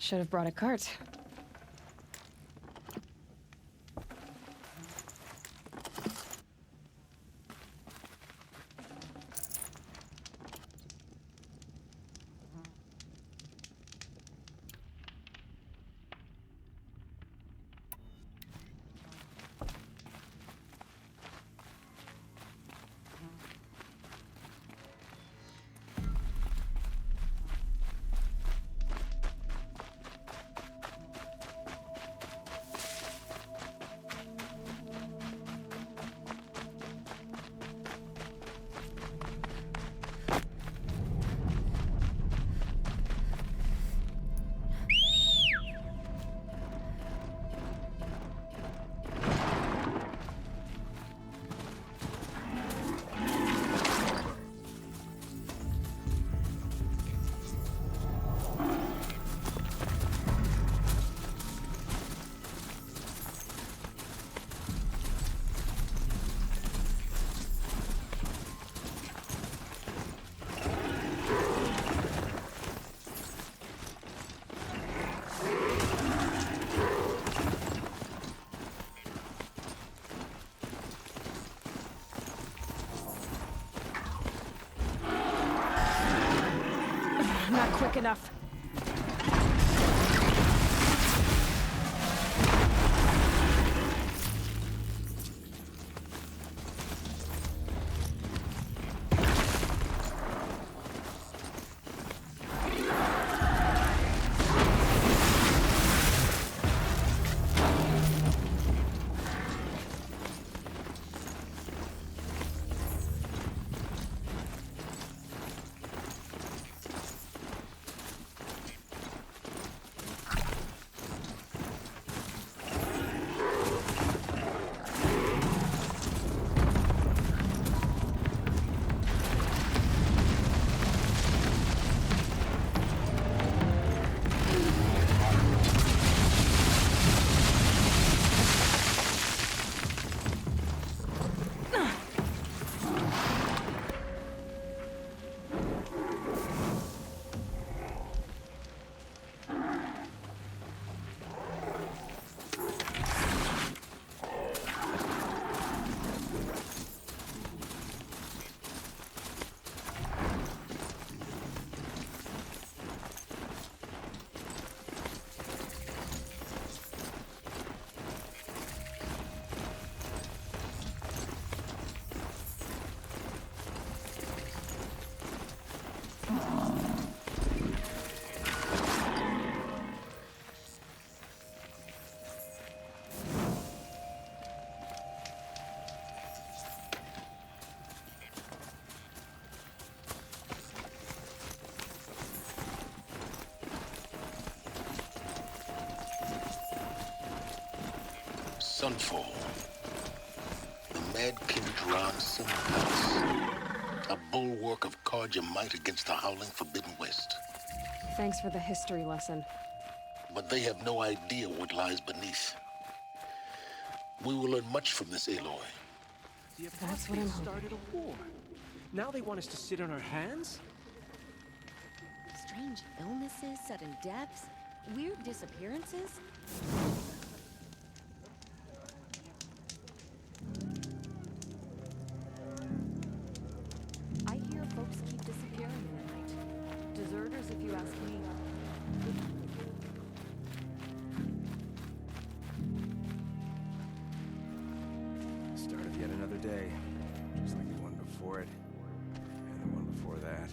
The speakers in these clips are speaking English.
Should have brought a cart. Not quick enough. Sunfall. The Mad King Dron's Sun Palace. A bulwark of Carja might against the howling Forbidden West. Thanks for the history lesson. But they have no idea what lies beneath. We will learn much from this Aloy. That's what I'm hoping. Started a war. Now they want us to sit on our hands? Strange illnesses, sudden deaths, weird disappearances. I hear folks keep disappearing in the night. Deserters, if you ask me. Start of yet another day. Just like the one before it. And the one before that.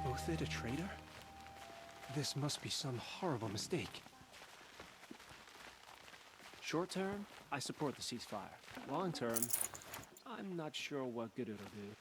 Othid a traitor? This must be some horrible mistake. Short term, I support the ceasefire. Long term, I'm not sure what good it'll do.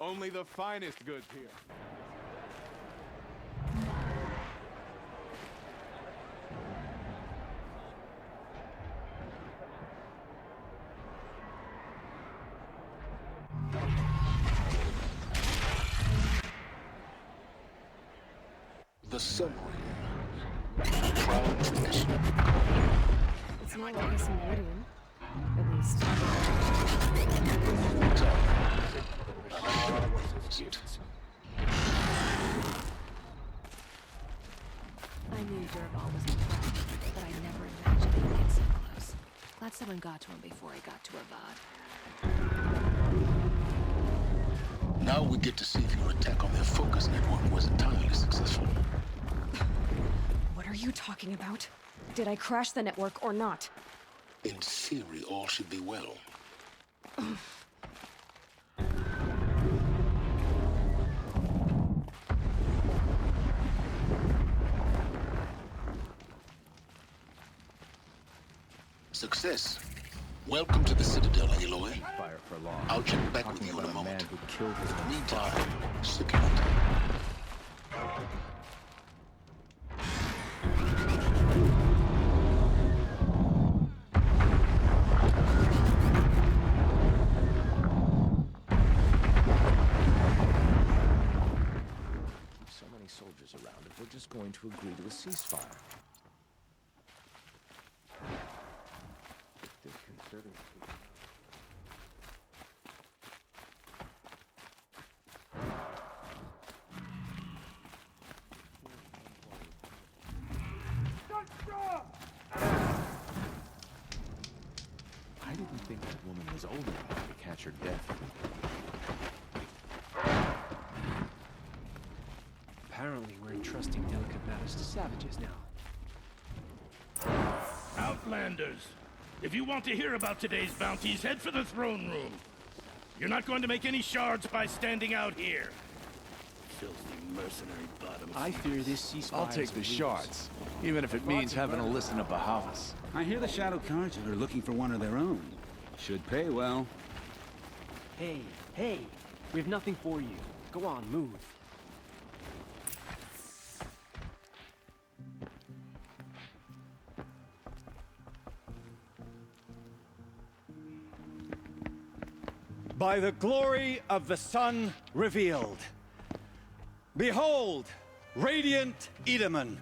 Only the finest goods here. The submarine. Proud tradition. It's not like a Sumerian. At least. I knew Dervahl was in trouble, but I never imagined he'd get so close. Glad someone got to him before I got to Avad. Now we get to see if your attack on their focus network was entirely successful. What are you talking about? Did I crash the network or not? In theory, all should be well. Success. Welcome to the Citadel, Aloy. Fire for long. I'll check back with Talking you in a about moment. man who killed his own Meantime, secure it. So many soldiers around if we're just going to agree to a ceasefire. Disconcerting. I didn't think that woman was old enough to catch her death. Apparently, we're entrusting delicate matters to savages now. Outlanders, if you want to hear about today's bounties, head for the throne room. You're not going to make any shards by standing out here. Filthy mercenary bottoms. I fear this ceasefire. I'll take the shards, even if it means having to listen to Bahavas. I hear the Shadow Cards are looking for one of their own. Should pay well. Hey, hey! We have nothing for you. Go on, move. By the glory of the sun revealed. Behold, radiant Edaman,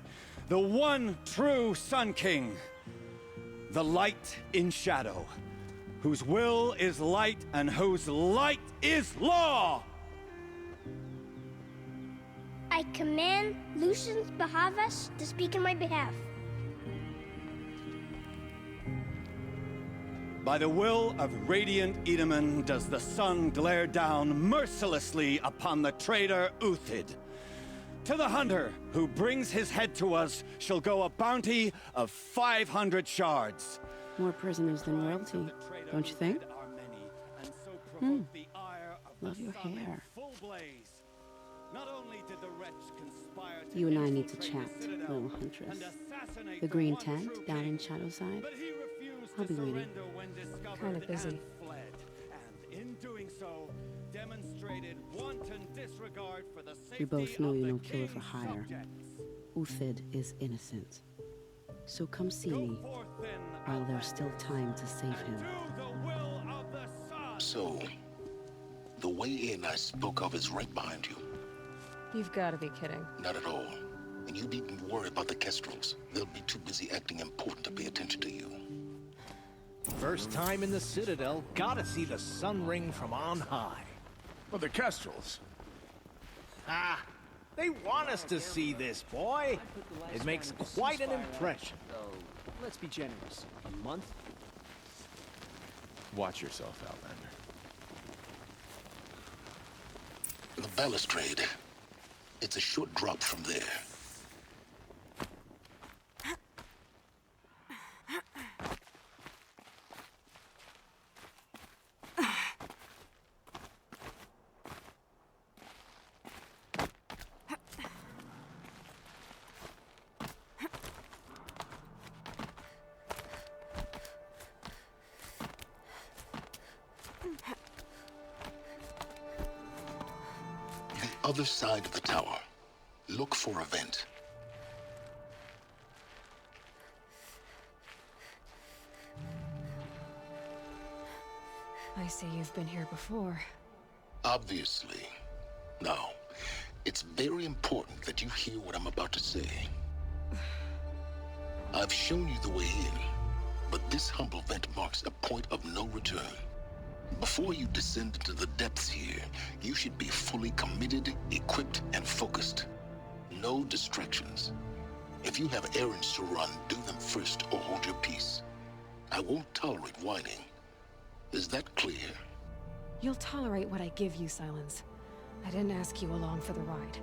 the one true Sun King, the light in shadow, whose will is light and whose light is law! I command Lucius Bahavas to speak in my behalf. By the will of radiant Edaman does the sun glare down mercilessly upon the traitor Uthid. To the hunter who brings his head to us shall go a bounty of 500 shards. More prisoners than royalty, don't you think? Love your hair. You and I need to chat, little huntress. The green tent down in Shadowside. I'll be waiting. Kind of busy. We both know you're no killer for hire. Uthid is innocent. So come see me while there's still time to save him. So, the way in I spoke of is right behind you. You've got to be kidding. Not at all. And you needn't worry about the Kestrels. They'll be too busy acting important to pay attention to you. First time in the Citadel, gotta see the sun ring from on high. But the Kestrels. Ah, they want us to see this, boy. It makes quite an impression. Let's be generous. A month? Watch yourself, Outlander. The balustrade. It's a short drop from there. other side of the tower. Look for a vent. I see you've been here before. Obviously. Now, it's very important that you hear what I'm about to say. I've shown you the way in, but this humble vent marks a point of no return. Before you descend into the depths here, you should be fully committed, equipped, and focused. No distractions. If you have errands to run, do them first or hold your peace. I won't tolerate whining. Is that clear? You'll tolerate what I give you, Silence. I didn't ask you along for the ride.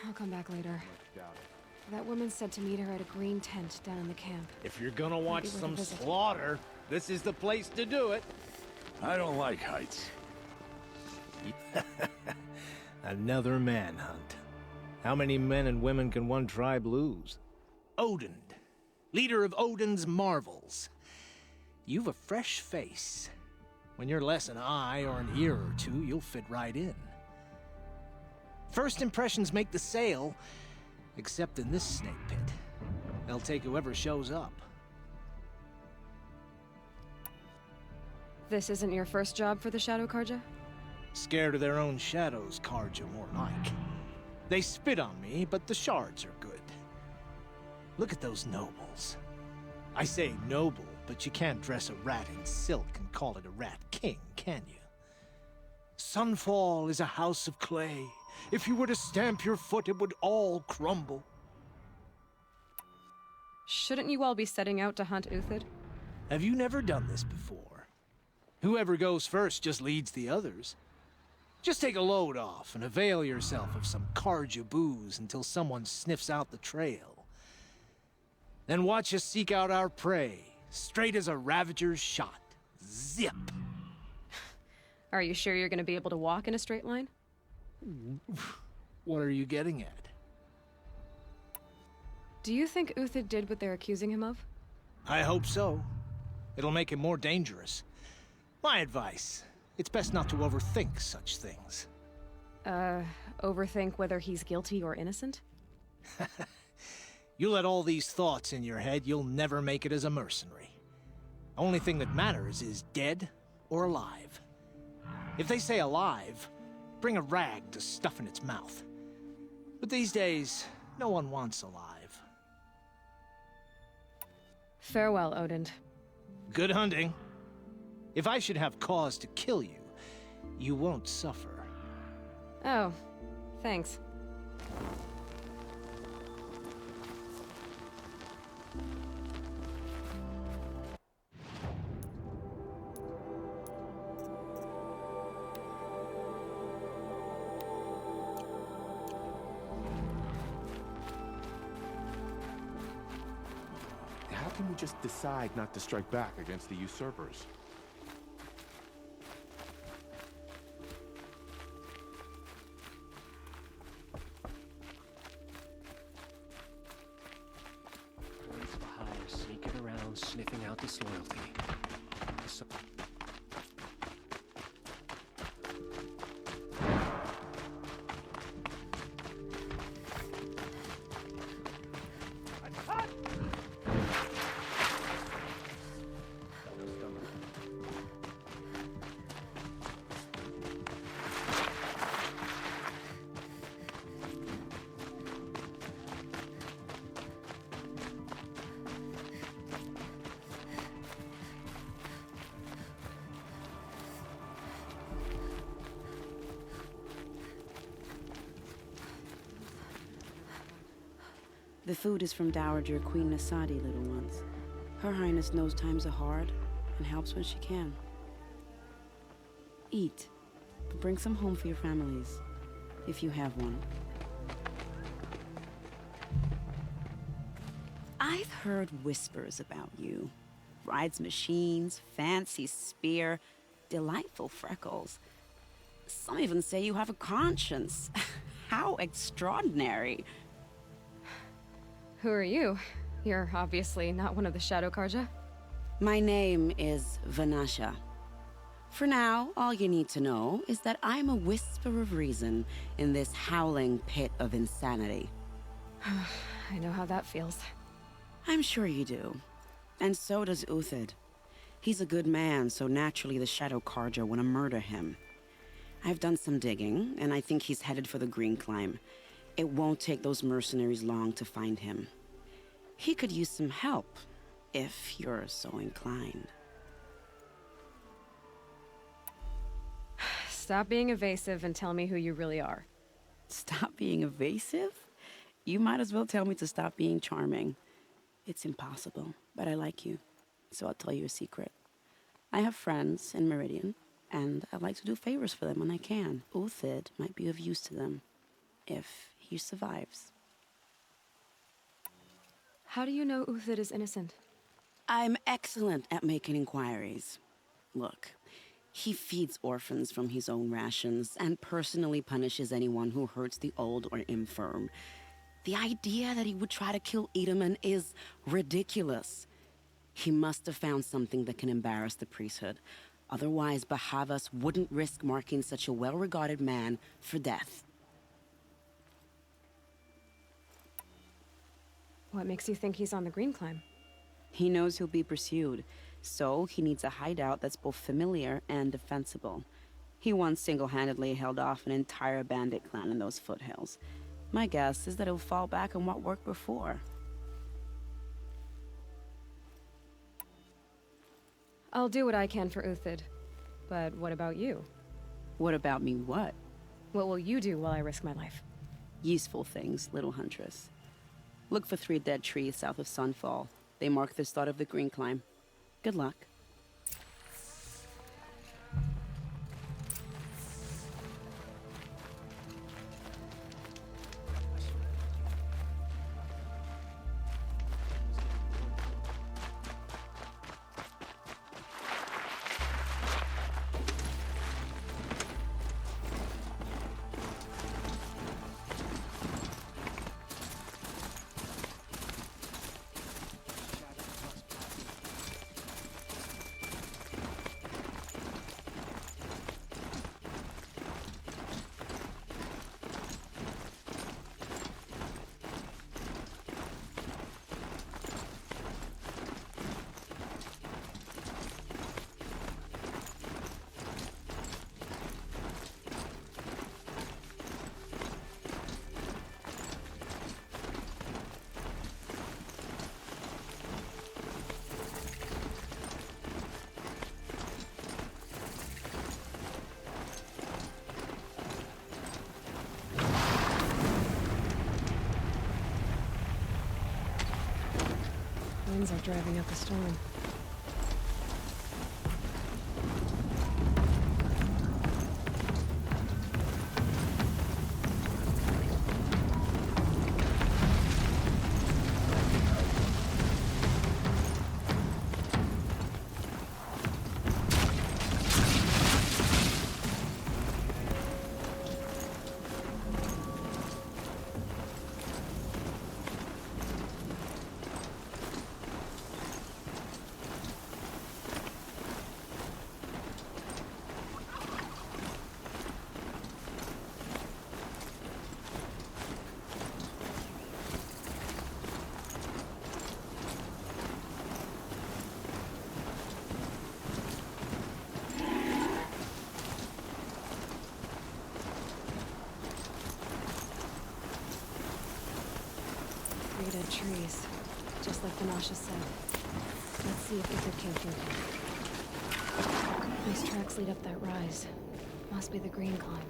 I'll come back later. That woman said to meet her at a green tent down in the camp. If you're gonna watch Maybe worth a some visit. slaughter, this is the place to do it. I don't like heights. Another manhunt. How many men and women can one tribe lose? Odin, leader of Odin's marvels. You've a fresh face. When you're less an eye or an ear or two, you'll fit right in. First impressions make the sale, except in this snake pit. They'll take whoever shows up. This isn't your first job for the Shadow Karja? Scared of their own shadows, Karja, more like. They spit on me, but the shards are good. Look at those nobles. I say noble, but you can't dress a rat in silk and call it a rat king, can you? Sunfall is a house of clay. If you were to stamp your foot, it would all crumble. Shouldn't you all be setting out to hunt Uthid? Have you never done this before? Whoever goes first just leads the others. Just take a load off and avail yourself of some Karja booze until someone sniffs out the trail. Then watch us seek out our prey, straight as a Ravager's shot. Zip! Are you sure you're gonna be able to walk in a straight line? What are you getting at? Do you think Uthid did what they're accusing him of? I hope so. It'll make him more dangerous. My advice, it's best not to overthink such things. Overthink whether he's guilty or innocent? You let all these thoughts in your head, you'll never make it as a mercenary. Only thing that matters is dead or alive. If they say alive, bring a rag to stuff in its mouth. But these days, no one wants alive. Farewell, Odin. Good hunting. If I should have cause to kill you, you won't suffer. Oh, thanks. How can we just decide not to strike back against the usurpers? These Baha'is sneaking around, sniffing out disloyalty. So The food is from Dowager Queen Nasadi, little ones. Her Highness knows times are hard and helps when she can. Eat, but bring some home for your families, if you have one. I've heard whispers about you. Rides machines, fancy spear, delightful freckles. Some even say you have a conscience. How extraordinary. Who are you? You're obviously not one of the Shadow Karja. My name is Vanasha. For now, all you need to know is that I'm a whisper of reason in this howling pit of insanity. I know how that feels. I'm sure you do. And so does Uthid. He's a good man, so naturally the Shadow Karja want to murder him. I've done some digging, and I think he's headed for the Green Climb. It won't take those mercenaries long to find him. He could use some help, if you're so inclined. Stop being evasive and tell me who you really are. Stop being evasive? You might as well tell me to stop being charming. It's impossible, but I like you, so I'll tell you a secret. I have friends in Meridian, and I like to do favors for them when I can. Uthid might be of use to them, if he survives. How do you know Uthid is innocent? I'm excellent at making inquiries. Look, he feeds orphans from his own rations and personally punishes anyone who hurts the old or infirm. The idea that he would try to kill Edelman is ridiculous. He must have found something that can embarrass the priesthood. Otherwise, Bahavas wouldn't risk marking such a well-regarded man for death. What makes you think he's on the Green Climb? He knows he'll be pursued, so he needs a hideout that's both familiar and defensible. He once single-handedly held off an entire bandit clan in those foothills. My guess is that he'll fall back on what worked before. I'll do what I can for Uthid. But what about you? What about me what? What will you do while I risk my life? Useful things, little huntress. Look for 3 dead trees south of Sunfall. They mark the start of the Green Climb. Good luck. Winds are driving up the storm. Dead trees, just like Vanasha said. Let's see if Uthid came through. These tracks lead up that rise. Must be the Green Climb.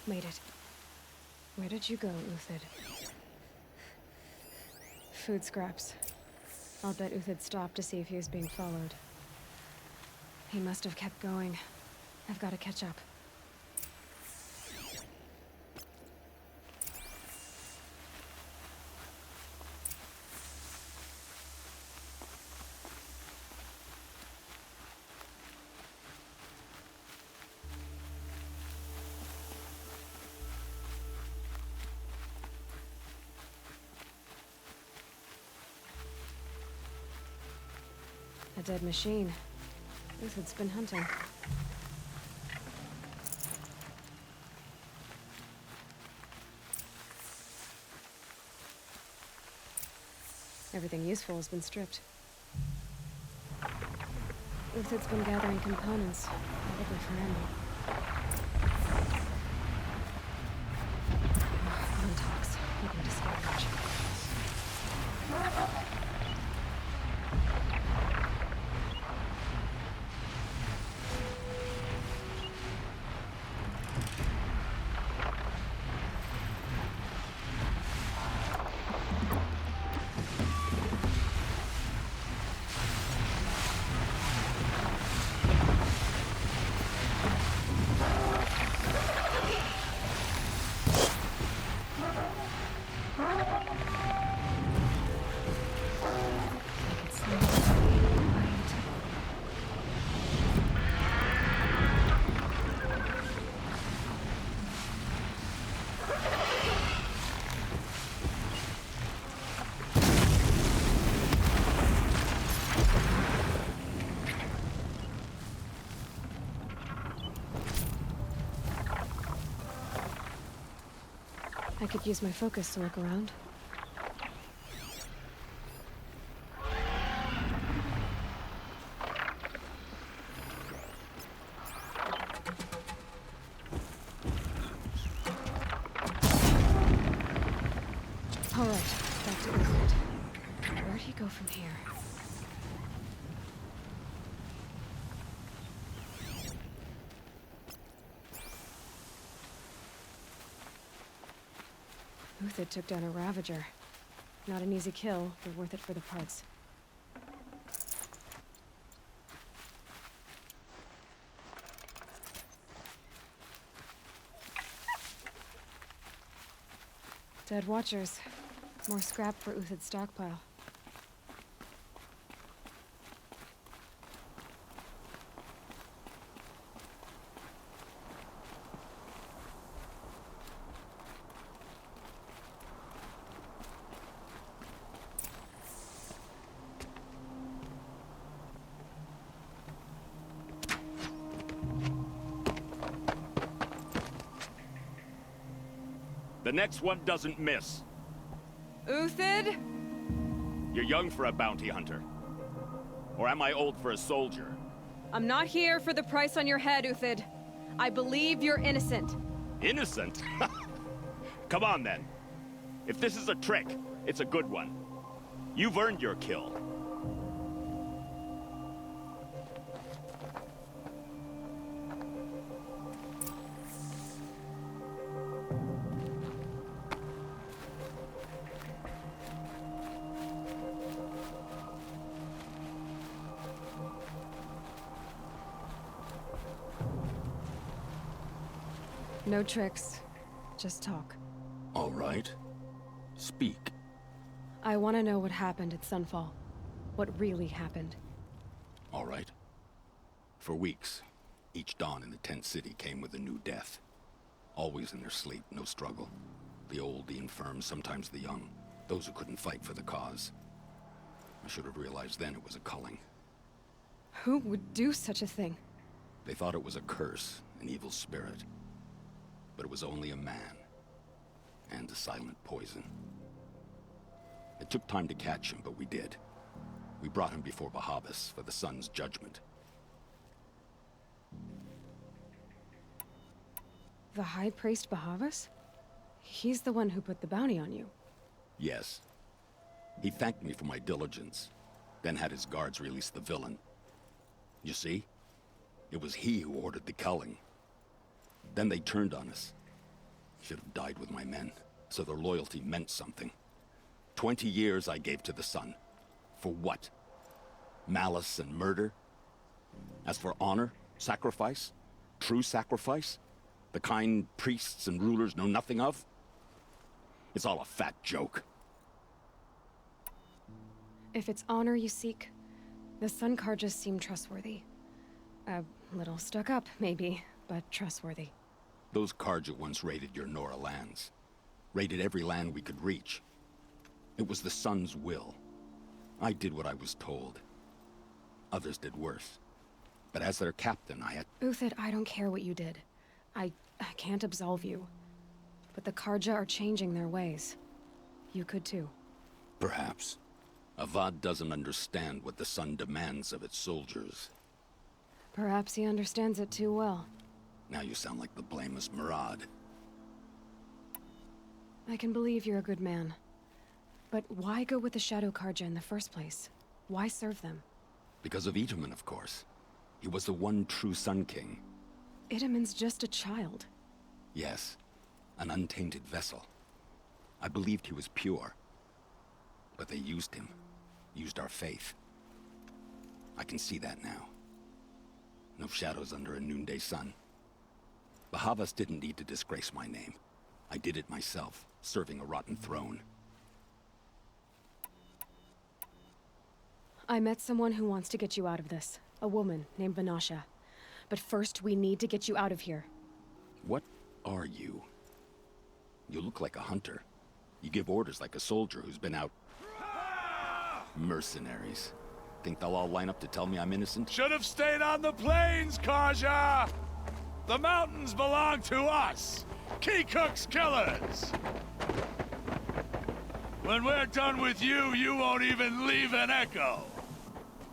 Made it. Where did you go, Uthid? Food scraps. I'll bet Uthid stopped to see if he was being followed. He must have kept going. I've got to catch up. A dead machine. Uthid's been hunting. Everything useful has been stripped. Uthid's been gathering components, probably for ammo. Untox, looking to scavenge. I could use my focus to look around. All right, back to Uthid. Where'd he go from here? Uthid took down a Ravager. Not an easy kill, but worth it for the parts. Dead Watchers. More scrap for Uthid's stockpile. The next one doesn't miss. Uthid? You're young for a bounty hunter. Or am I old for a soldier? I'm not here for the price on your head, Uthid. I believe you're innocent. Innocent? Come on, then. If this is a trick, it's a good one. You've earned your kill. No tricks. Just talk. All right. Speak. I want to know what happened at Sunfall. What really happened. All right. For weeks, each dawn in the tent city came with a new death. Always in their sleep, no struggle. The old, the infirm, sometimes the young. Those who couldn't fight for the cause. I should have realized then it was a culling. Who would do such a thing? They thought it was a curse, an evil spirit. But it was only a man. And a silent poison. It took time to catch him, but we did. We brought him before Bahavas for the sun's judgment. The High Priest Bahavas? He's the one who put the bounty on you. Yes. He thanked me for my diligence, then had his guards release the villain. You see? It was he who ordered the culling. Then they turned on us. Should have died with my men, so their loyalty meant something. 20 years I gave to the sun. For what? Malice and murder? As for honor, sacrifice, true sacrifice, the kind priests and rulers know nothing of? It's all a fat joke. If it's honor you seek, the Sun Karjas seem trustworthy. A little stuck up, maybe, but trustworthy. Those Karja once raided your Nora lands. Raided every land we could reach. It was the Sun's will. I did what I was told. Others did worse. But as their captain, I had... Uthid, I don't care what you did. I can't absolve you. But the Karja are changing their ways. You could too. Perhaps. Avad doesn't understand what the Sun demands of its soldiers. Perhaps he understands it too well. Now you sound like the blameless Murad. I can believe you're a good man. But why go with the Shadow Karja in the first place? Why serve them? Because of Itaman, of course. He was the one true Sun King. Itaman's just a child. Yes, an untainted vessel. I believed he was pure. But they used him. Used our faith. I can see that now. No shadows under a noonday sun. Bahavas didn't need to disgrace my name. I did it myself, serving a rotten throne. I met someone who wants to get you out of this. A woman named Vanasha. But first, we need to get you out of here. What are you? You look like a hunter. You give orders like a soldier who's been out... Mercenaries. Think they'll all line up to tell me I'm innocent? Should have stayed on the plains, Kaja! The mountains belong to us! Kikuk's killers! When we're done with you, you won't even leave an echo!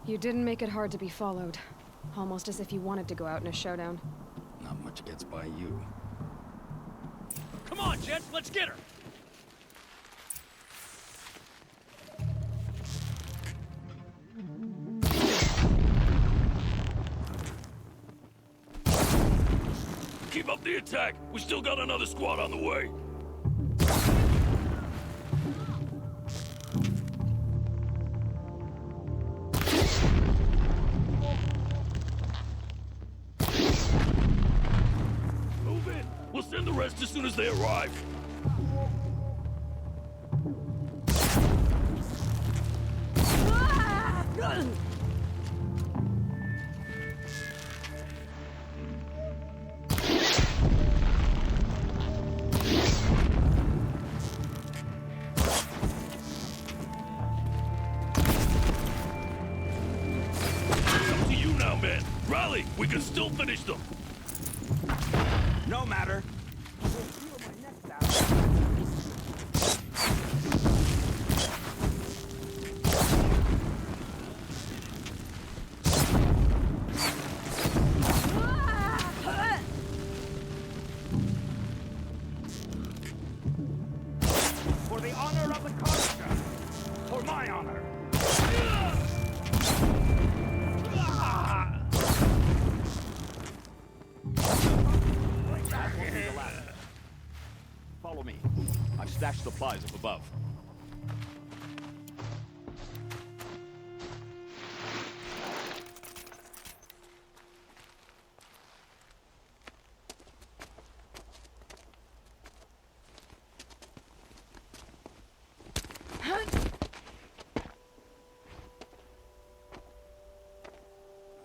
You didn't make it hard to be followed. Almost as if you wanted to go out in a showdown. Not much gets by you. Come on, Jet, let's get her! Keep up the attack! We still got another squad on the way! Move in! We'll send the rest as soon as they arrive! Rally! We can still finish them! No matter. For the honor of the Karja! For my honor! Follow me. I've stashed supplies up above.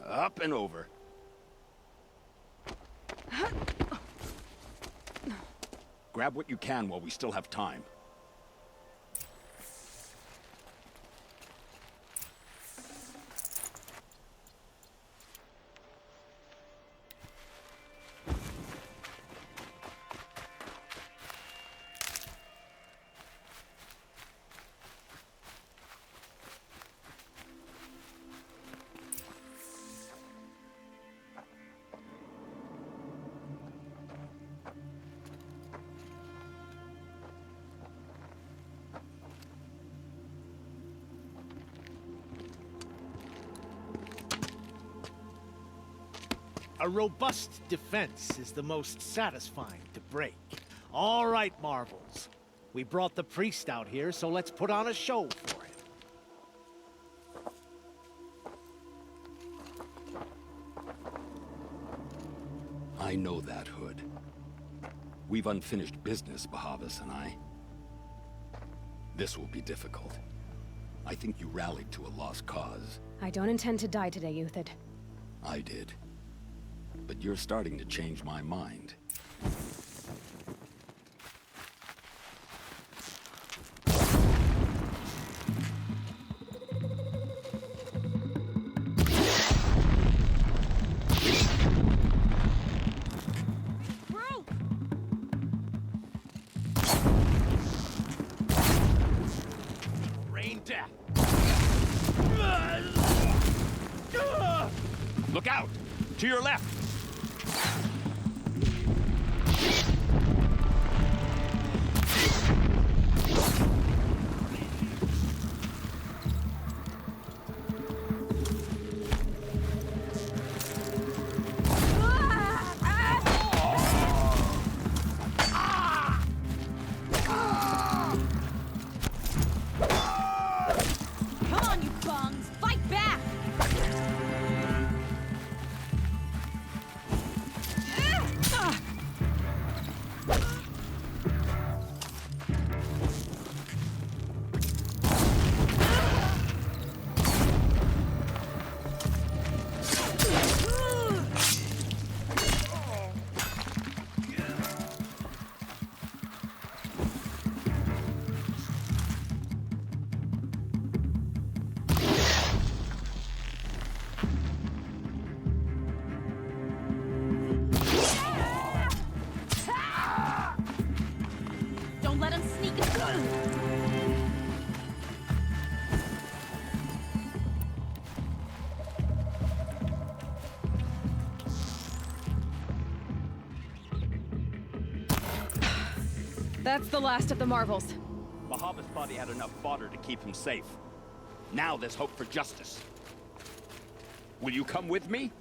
Up and over. Grab what you can while we still have time. A robust defense is the most satisfying to break. All right, Marvels. We brought the priest out here, so let's put on a show for him. I know that, Hood. We've unfinished business, Bahavas and I. This will be difficult. I think you rallied to a lost cause. I don't intend to die today, Uthid. I did. But you're starting to change my mind. Rain death. Look out! To your left! Come on, you bungs! Fight back! Don't let him sneak That's the last of the Marvels. Bahavas thought he had enough fodder to keep him safe. Now there's hope for justice. Will you come with me?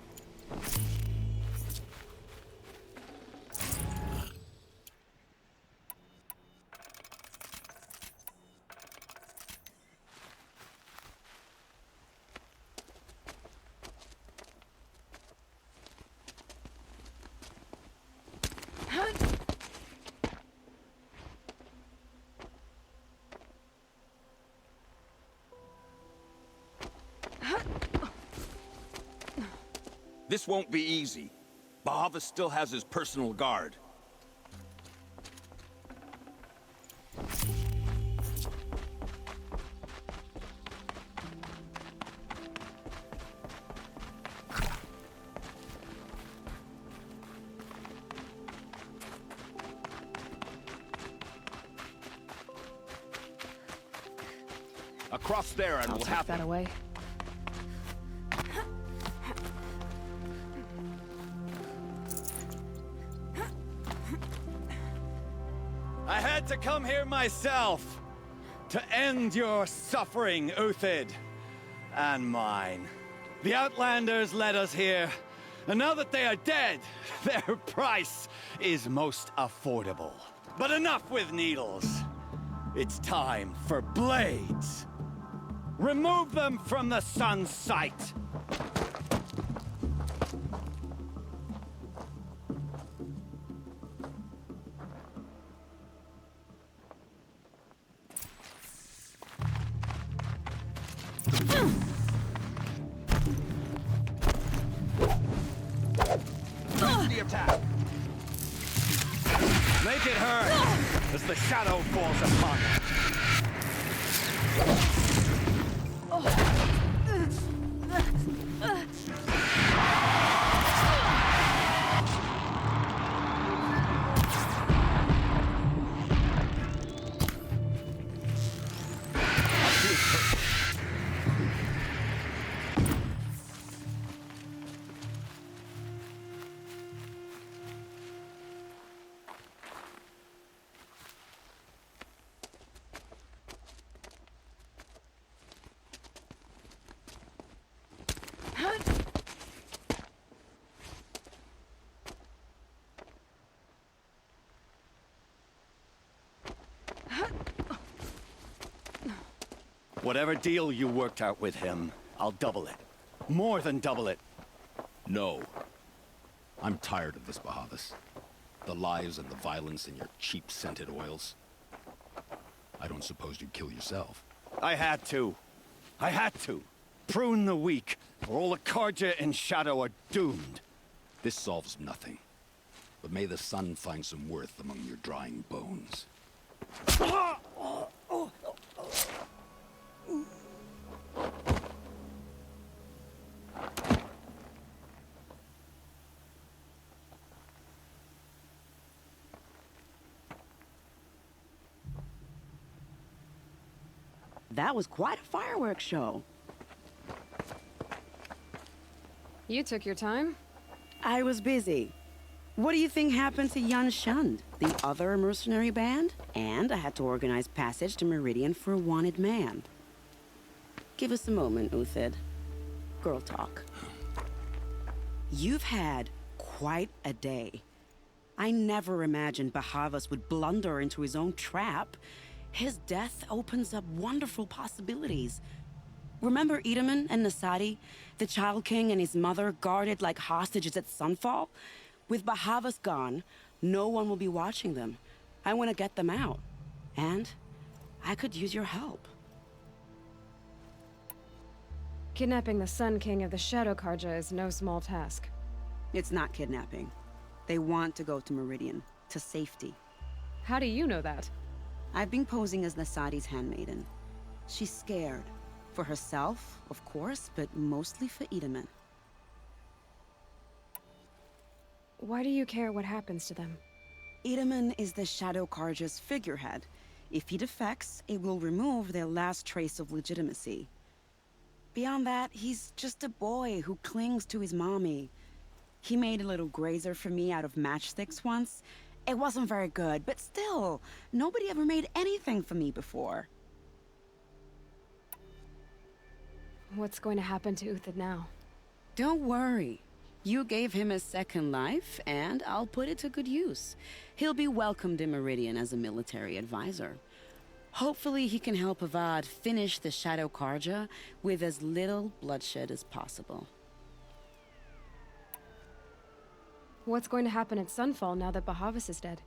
This won't be easy. Bahavas still has his personal guard. Across there and I'll we'll take have that away. I had to come here myself to end your suffering, Uthid, and mine. The Outlanders led us here, and now that they are dead, their price is most affordable. But enough with needles. It's time for blades. Remove them from the sun's sight. The attack! Make it hurt as the shadow falls upon them. Whatever deal you worked out with him, I'll double it. More than double it. No. I'm tired of this, Bahavas. The lies and the violence and your cheap-scented oils. I don't suppose you'd kill yourself. I had to. I had to. Prune the weak, or all the Karja in Shadow are doomed. This solves nothing. But may the sun find some worth among your drying bones. That was quite a fireworks show. You took your time. I was busy. What do you think happened to Yan Shund, the other mercenary band? And I had to organize passage to Meridian for a wanted man. Give us a moment, Uthid. Girl talk. You've had quite a day. I never imagined Bahavas would blunder into his own trap. His death opens up wonderful possibilities. Remember Edaman and Nasadi, the Child King and his mother guarded like hostages at Sunfall? With Bahavas gone, no one will be watching them. I want to get them out. And I could use your help. Kidnapping the Sun King of the Shadow Karja is no small task. It's not kidnapping. They want to go to Meridian, to safety. How do you know that? I've been posing as Nasadi's handmaiden. She's scared. For herself, of course, but mostly for Edaman. Why do you care what happens to them? Edaman is the Shadow Karja's figurehead. If he defects, it will remove their last trace of legitimacy. Beyond that, he's just a boy who clings to his mommy. He made a little grazer for me out of matchsticks once. It wasn't very good, but still, nobody ever made anything for me before. What's going to happen to Uthid now? Don't worry. You gave him a second life, and I'll put it to good use. He'll be welcomed in Meridian as a military advisor. Hopefully he can help Avad finish the Shadow Karja with as little bloodshed as possible. What's going to happen at Sunfall now that Bahavas is dead?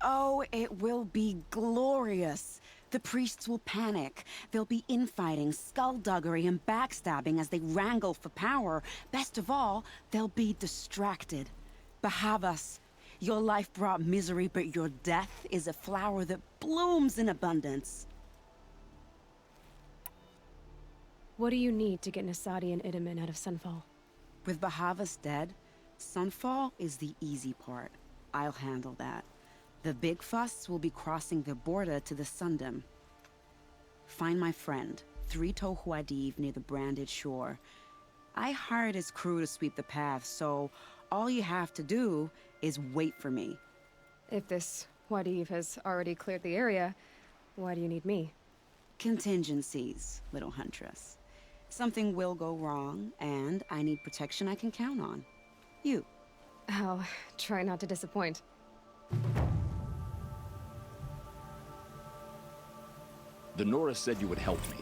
Oh, it will be glorious. The priests will panic. There'll be infighting, skullduggery, and backstabbing as they wrangle for power. Best of all, they'll be distracted. Bahavas, your life brought misery, but your death is a flower that blooms in abundance. What do you need to get Nasadi and Edaman out of Sunfall? With Bahavas dead, Sunfall is the easy part. I'll handle that. The big fuss will be crossing the border to the Sundom. Find my friend, 3-Toe Huadiv near the branded shore. I hired his crew to sweep the path, so all you have to do is wait for me. If this Huadiv has already cleared the area, why do you need me? Contingencies, little huntress. Something will go wrong, and I need protection I can count on. You. I'll try not to disappoint. The Nora said you would help me.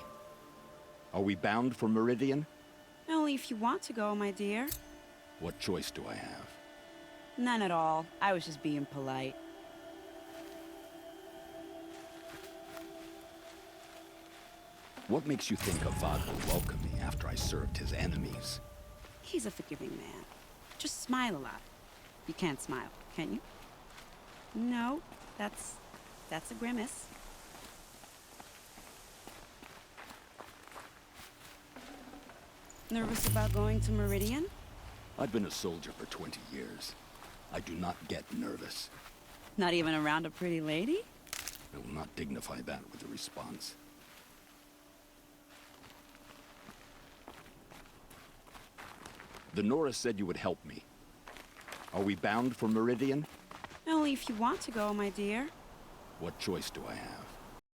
Are we bound for Meridian? Only if you want to go, my dear. What choice do I have? None at all. I was just being polite. What makes you think Avad will welcome me after I served his enemies? He's a forgiving man. Just smile a lot. You can't smile, can you? No, that's a grimace. Nervous about going to Meridian? I've been a soldier for 20 years. I do not get nervous. Not even around a pretty lady? I will not dignify that with a response. The Nora said you would help me. Are we bound for Meridian? Only if you want to go, my dear. What choice do I have?